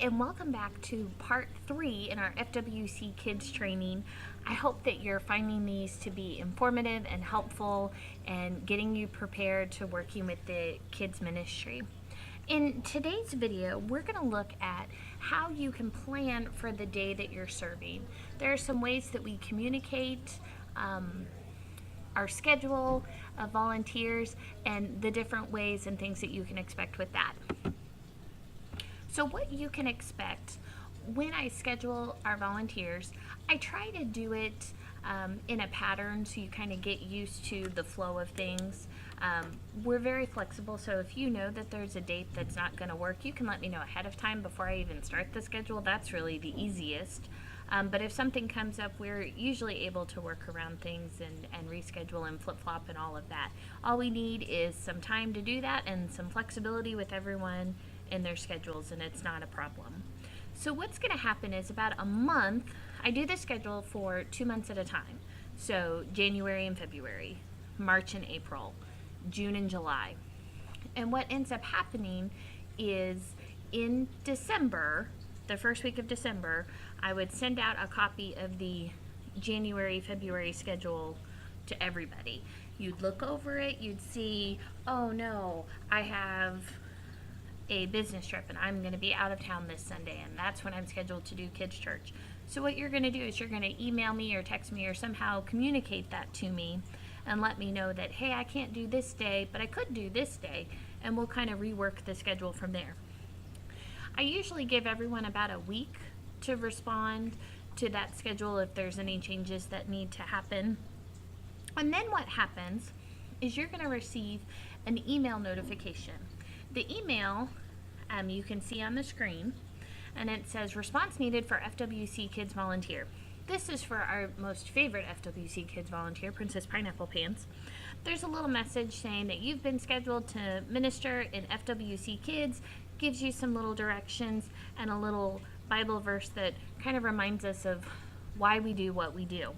And welcome back to part 3 in our FWC Kids training. I hope that you're finding these to be informative and helpful and getting you prepared to working with the kids ministry. In today's video, we're going to look at how you can plan for the day that you're serving. There are some ways that we communicate our schedule of volunteers and the different ways and things that you can expect with that. So what you can expect when I schedule our volunteers, I try to do it in a pattern so you kind of get used to the flow of things. We're very flexible, so if you know that there's a date that's not going to work, you can let me know ahead of time before I even start the schedule. That's really the easiest. But if something comes up, we're usually able to work around things and reschedule and flip-flop and all of that. All we need is some time to do that and some flexibility with everyone in their schedules, and it's not a problem. So what's going to happen is about a month, I do the schedule for 2 months at a time. So January and February, March and April, June and July. And what ends up happening is in December, the first week of December, I would send out a copy of the January, February schedule to everybody. You'd look over it, you'd see, oh no, I have a business trip and I'm going to be out of town this Sunday, and that's when I'm scheduled to do kids church. So what you're going to do is you're going to email me or text me or somehow communicate that to me and let me know that, hey, I can't do this day, but I could do this day, and we'll kind of rework the schedule from there. I usually give everyone about a week to respond to that schedule if there's any changes that need to happen. And then what happens is you're going to receive an email notification. The email you can see on the screen, and it says response needed for FWC Kids volunteer. This is for our most favorite FWC Kids volunteer, Princess Pineapple Pants. There's a little message saying that you've been scheduled to minister in FWC Kids, gives you some little directions and a little Bible verse that kind of reminds us of why we do what we do.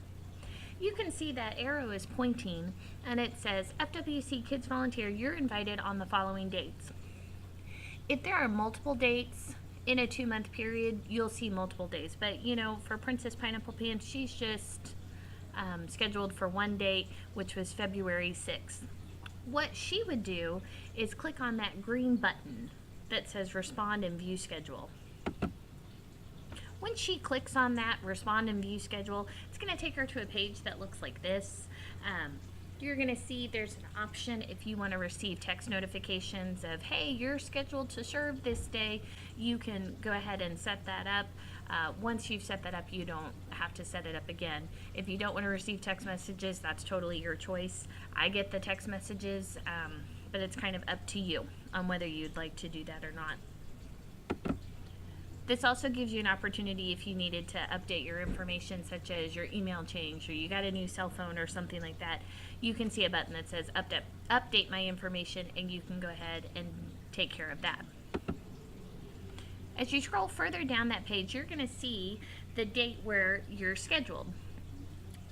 You can see that arrow is pointing and it says FWC Kids volunteer, you're invited on the following dates. If there are multiple dates in a 2-month period, you'll see multiple days. But you know, for Princess Pineapple Pants, she's just scheduled for one date, which was February 6th. What she would do is click on that green button that says respond and view schedule. When she clicks on that respond and view schedule, it's going to take her to a page that looks like this. You're going to see there's an option if you want to receive text notifications of, hey, you're scheduled to serve this day. You can go ahead and set that up. Once you've set that up, you don't have to set it up again. If you don't want to receive text messages, that's totally your choice. I get the text messages, but it's kind of up to you on whether you'd like to do that or not. This also gives you an opportunity if you needed to update your information, such as your email changed or you got a new cell phone or something like that. You can see a button that says update my information, and you can go ahead and take care of that. As you scroll further down that page, you're going to see the date where you're scheduled.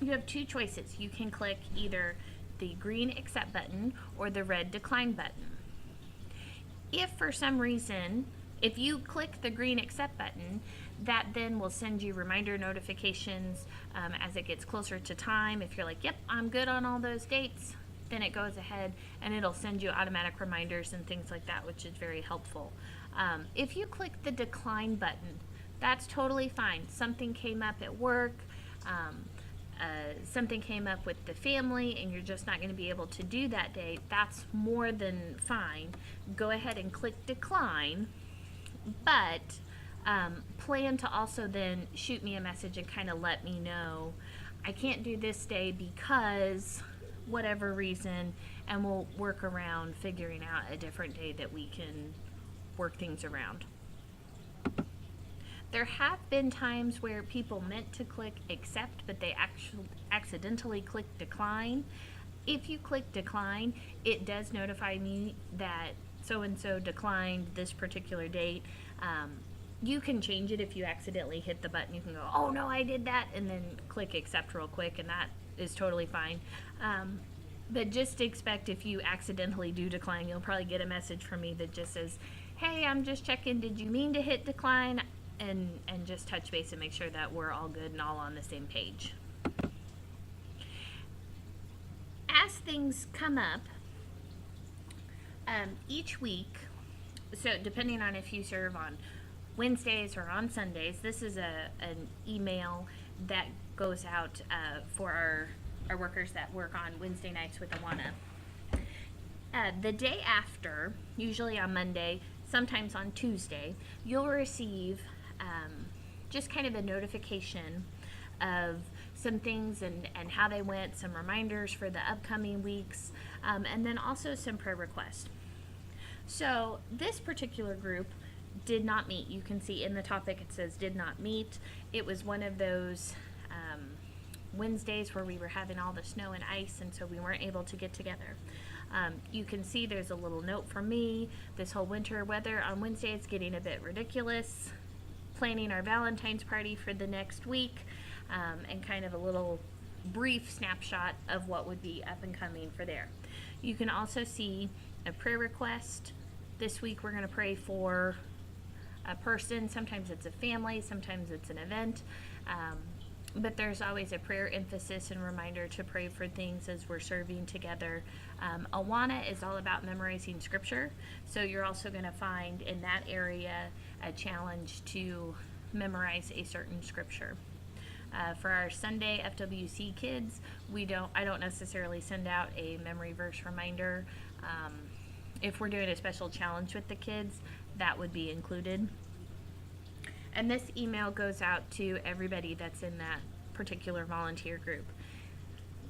You have two choices. You can click either the green accept button or the red decline button. If for some reason, if you click the green accept button, that then will send you reminder notifications as it gets closer to time. If you're like, yep, I'm good on all those dates, then it goes ahead and it'll send you automatic reminders and things like that, which is very helpful. If you click the decline button, that's totally fine. Something came up at work, something came up with the family, and you're just not going to be able to do that day. That's more than fine. Go ahead and click decline. But plan to also then shoot me a message and kind of let me know I can't do this day because whatever reason, and we'll work around figuring out a different day that we can work things around. There have been times where people meant to click accept, but they actually accidentally clicked decline. If you click decline, it does notify me that so-and-so declined this particular date. You can change it if you accidentally hit the button. You can go, oh no, I did that, and then click accept real quick, and that is totally fine. But just expect if you accidentally do decline, you'll probably get a message from me that just says, hey, I'm just checking, did you mean to hit decline? And just touch base and make sure that we're all good and all on the same page. As things come up, each week, so depending on if you serve on Wednesdays or on Sundays, this is an email that goes out for our workers that work on Wednesday nights with Awana. The day after, usually on Monday, sometimes on Tuesday, you'll receive just kind of a notification of some things and how they went, some reminders for the upcoming weeks, and then also some prayer requests. So this particular group did not meet. You can see in the topic it says did not meet. It was one of those Wednesdays where we were having all the snow and ice, and so we weren't able to get together. You can see there's a little note from me. This whole winter weather on Wednesday is getting a bit ridiculous. Planning our Valentine's party for the next week, and kind of a little brief snapshot of what would be up and coming for there. You can also see a prayer request. This week we're going to pray for a person. Sometimes it's a family, sometimes it's an event, but there's always a prayer emphasis and reminder to pray for things as we're serving together. Awana is all about memorizing scripture, so you're also going to find in that area a challenge to memorize a certain scripture. For our Sunday FWC Kids, I don't necessarily send out a memory verse reminder. If we're doing a special challenge with the kids, that would be included. And this email goes out to everybody that's in that particular volunteer group.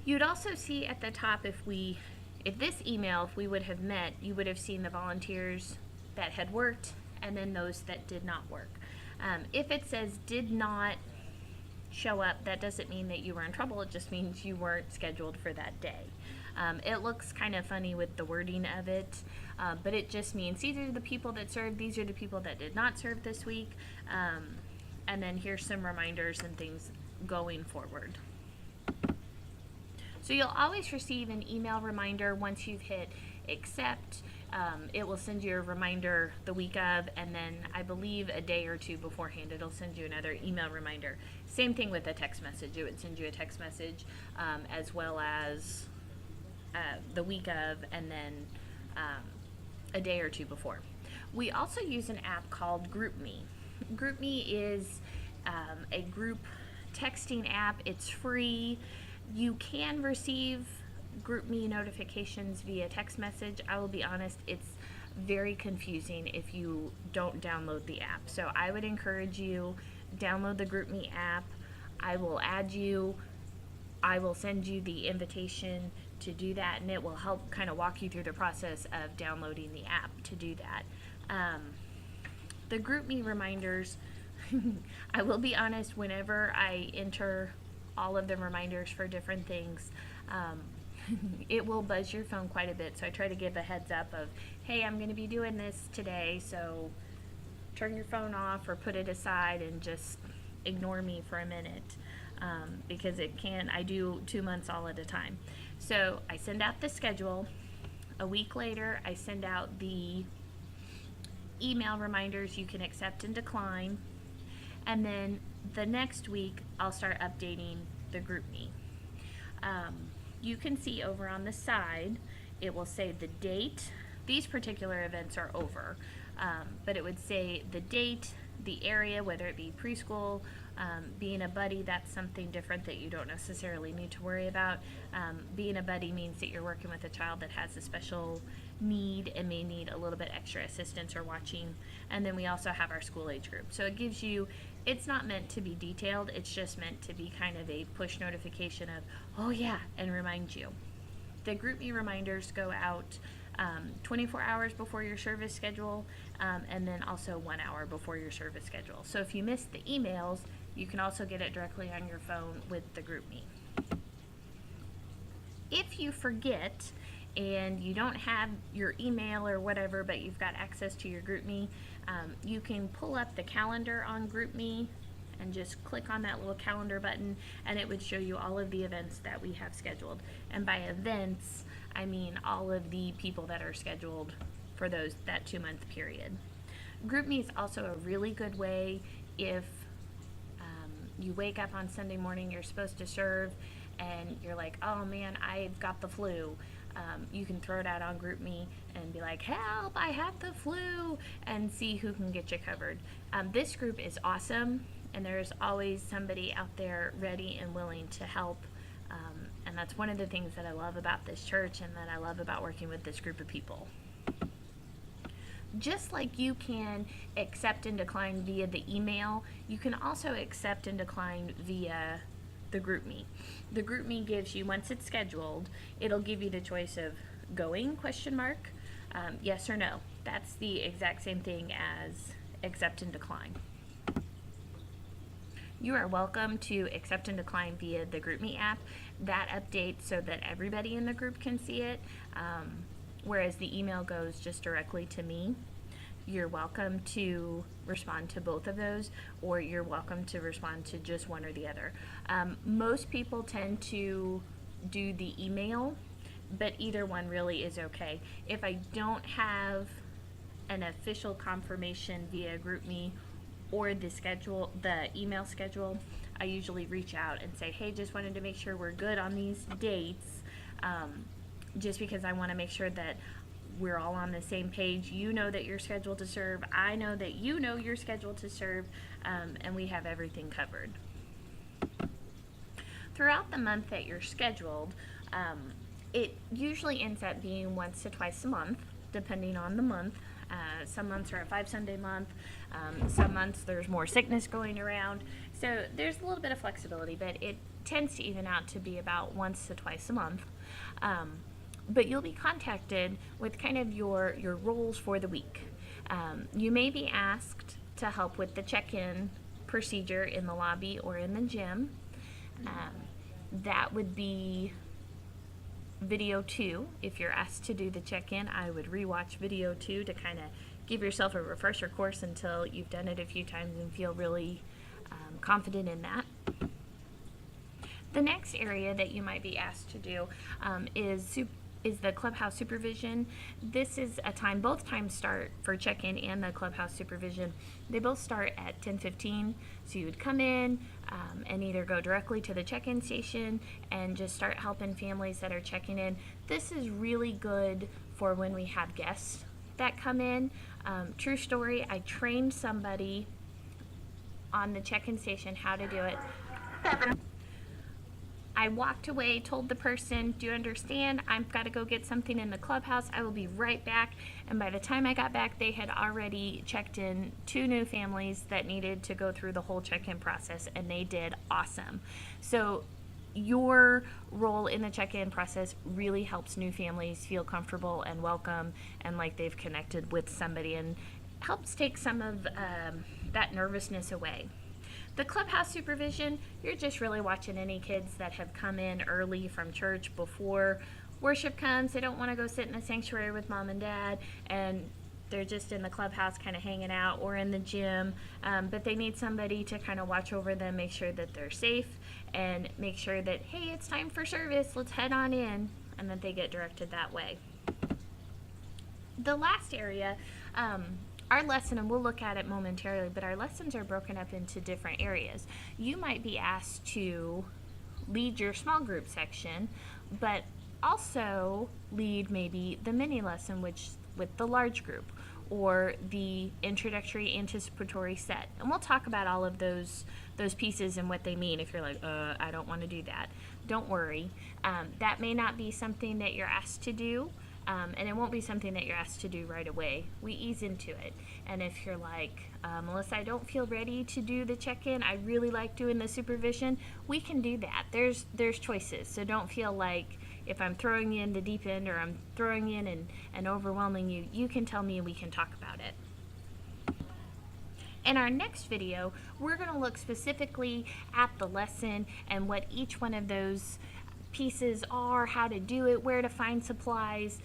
You'd also see at the top, if we would have met, you would have seen the volunteers that had worked and then those that did not work. If it says did not show up, that doesn't mean that you were in trouble. It just means you weren't scheduled for that day. It looks kind of funny with the wording of it, but it just means these are the people that served, these are the people that did not serve this week, and then here's some reminders and things going forward. So you'll always receive an email reminder once you've hit accept. It will send you a reminder the week of, and then I believe a day or two beforehand it'll send you another email reminder. Same thing with a text message. It would send you a text message as well as the week of, and then a day or two before. We also use an app called GroupMe. GroupMe is a group texting app. It's free. You can receive GroupMe notifications via text message. I will be honest, it's very confusing if you don't download the app. So I would encourage you, download the GroupMe app. I will add you. I will send you the invitation to do that, and it will help kind of walk you through the process of downloading the app to do that. The GroupMe reminders, I will be honest, whenever I enter all of the reminders for different things, it will buzz your phone quite a bit, so I try to give a heads up of, hey, I'm going to be doing this today, so turn your phone off or put it aside and just ignore me for a minute, because I do 2 months all at a time. So I send out the schedule. A week later, I send out the email reminders you can accept and decline, and then the next week I'll start updating the GroupMe. You can see over on the side, it will say the date. These particular events are over, but it would say the date, the area, whether it be preschool, being a buddy, that's something different that you don't necessarily need to worry about. Being a buddy means that you're working with a child that has a special need and may need a little bit extra assistance or watching. And then we also have our school age group. So it gives you, it's not meant to be detailed, it's just meant to be kind of a push notification of, oh yeah, and remind you. The GroupMe reminders go out 24 hours before your service schedule, and then also 1 hour before your service schedule. So if you miss the emails, you can also get it directly on your phone with the GroupMe. If you forget and you don't have your email or whatever, but you've got access to your GroupMe, you can pull up the calendar on GroupMe and just click on that little calendar button, and it would show you all of the events that we have scheduled. And by events, I mean all of the people that are scheduled for that 2-month period. GroupMe is also a really good way if you wake up on Sunday morning, you're supposed to serve, and you're like, oh man, I've got the flu. You can throw it out on GroupMe and be like, help, I have the flu, and see who can get you covered. This group is awesome, and there's always somebody out there ready and willing to help. And that's one of the things that I love about this church and that I love about working with this group of people. Just like you can accept and decline via the email, you can also accept and decline via the GroupMe. The GroupMe gives you, once it's scheduled, it'll give you the choice of going, question mark, yes or no. That's the exact same thing as accept and decline. You are welcome to accept and decline via the GroupMe app. That updates so that everybody in the group can see it, whereas the email goes just directly to me. You're welcome to respond to both of those, or you're welcome to respond to just one or the other. Most people tend to do the email, but either one really is okay. If I don't have an official confirmation via GroupMe or the email schedule, I usually reach out and say, hey, just wanted to make sure we're good on these dates, just because I want to make sure that we're all on the same page. You know that you're scheduled to serve. I know that you know you're scheduled to serve, and we have everything covered. Throughout the month that you're scheduled, it usually ends up being once to twice a month, depending on the month. Some months are a 5-Sunday month. Some months there's more sickness going around. So there's a little bit of flexibility, but it tends to even out to be about once to twice a month. But you'll be contacted with kind of your roles for the week. You may be asked to help with the check-in procedure in the lobby or in the gym. That would be video 2. If you're asked to do the check-in, I would rewatch video 2 to kind of give yourself a refresher course until you've done it a few times and feel really confident in that. The next area that you might be asked to do is the clubhouse supervision. This is a time, both times start for check-in and the clubhouse supervision. They both start at 10:15, so you would come in and either go directly to the check-in station and just start helping families that are checking in. This is really good for when we have guests that come in. True story, I trained somebody on the check-in station how to do it. I walked away, told the person, do you understand? I've got to go get something in the clubhouse. I will be right back. And by the time I got back, they had already checked in 2 new families that needed to go through the whole check-in process, and they did awesome. So your role in the check-in process really helps new families feel comfortable and welcome and like they've connected with somebody, and helps take some of that nervousness away. The clubhouse supervision, you're just really watching any kids that have come in early from church before worship comes. They don't want to go sit in the sanctuary with mom and dad, and they're just in the clubhouse kind of hanging out, or in the gym, but they need somebody to kind of watch over them, make sure that they're safe, and make sure that, hey, it's time for service, let's head on in, and that they get directed that way. The last area, our lesson, and we'll look at it momentarily, but our lessons are broken up into different areas. You might be asked to lead your small group section, but also lead maybe the mini lesson, which with the large group, or the introductory anticipatory set. And we'll talk about all of those pieces and what they mean. If you're like, I don't want to do that, don't worry. That may not be something that you're asked to do. And it won't be something that you're asked to do right away. We ease into it. And if you're like, Melissa, I don't feel ready to do the check-in, I really like doing the supervision, we can do that. There's choices. So don't feel like if I'm throwing you in the deep end, or I'm throwing you in and overwhelming you, you can tell me and we can talk about it. In our next video, we're going to look specifically at the lesson and what each one of those pieces are, how to do it, where to find supplies,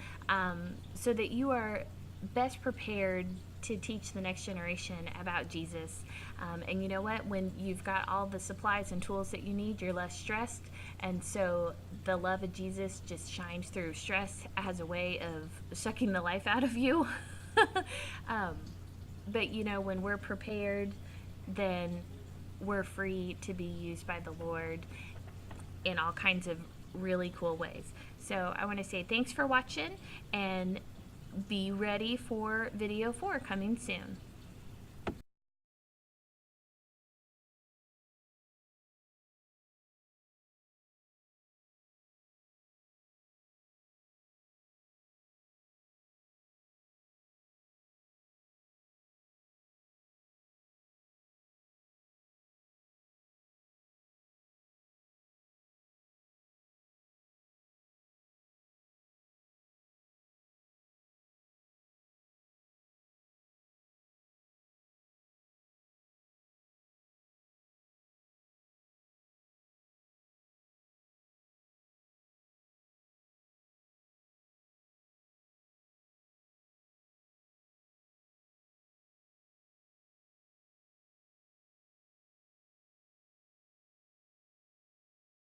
so that you are best prepared to teach the next generation about Jesus. And you know what? When you've got all the supplies and tools that you need, you're less stressed. And so the love of Jesus just shines through. Stress as a way of sucking the life out of you. But you know, when we're prepared, then we're free to be used by the Lord in all kinds of really cool ways. So I want to say thanks for watching, and be ready for video 4 coming soon.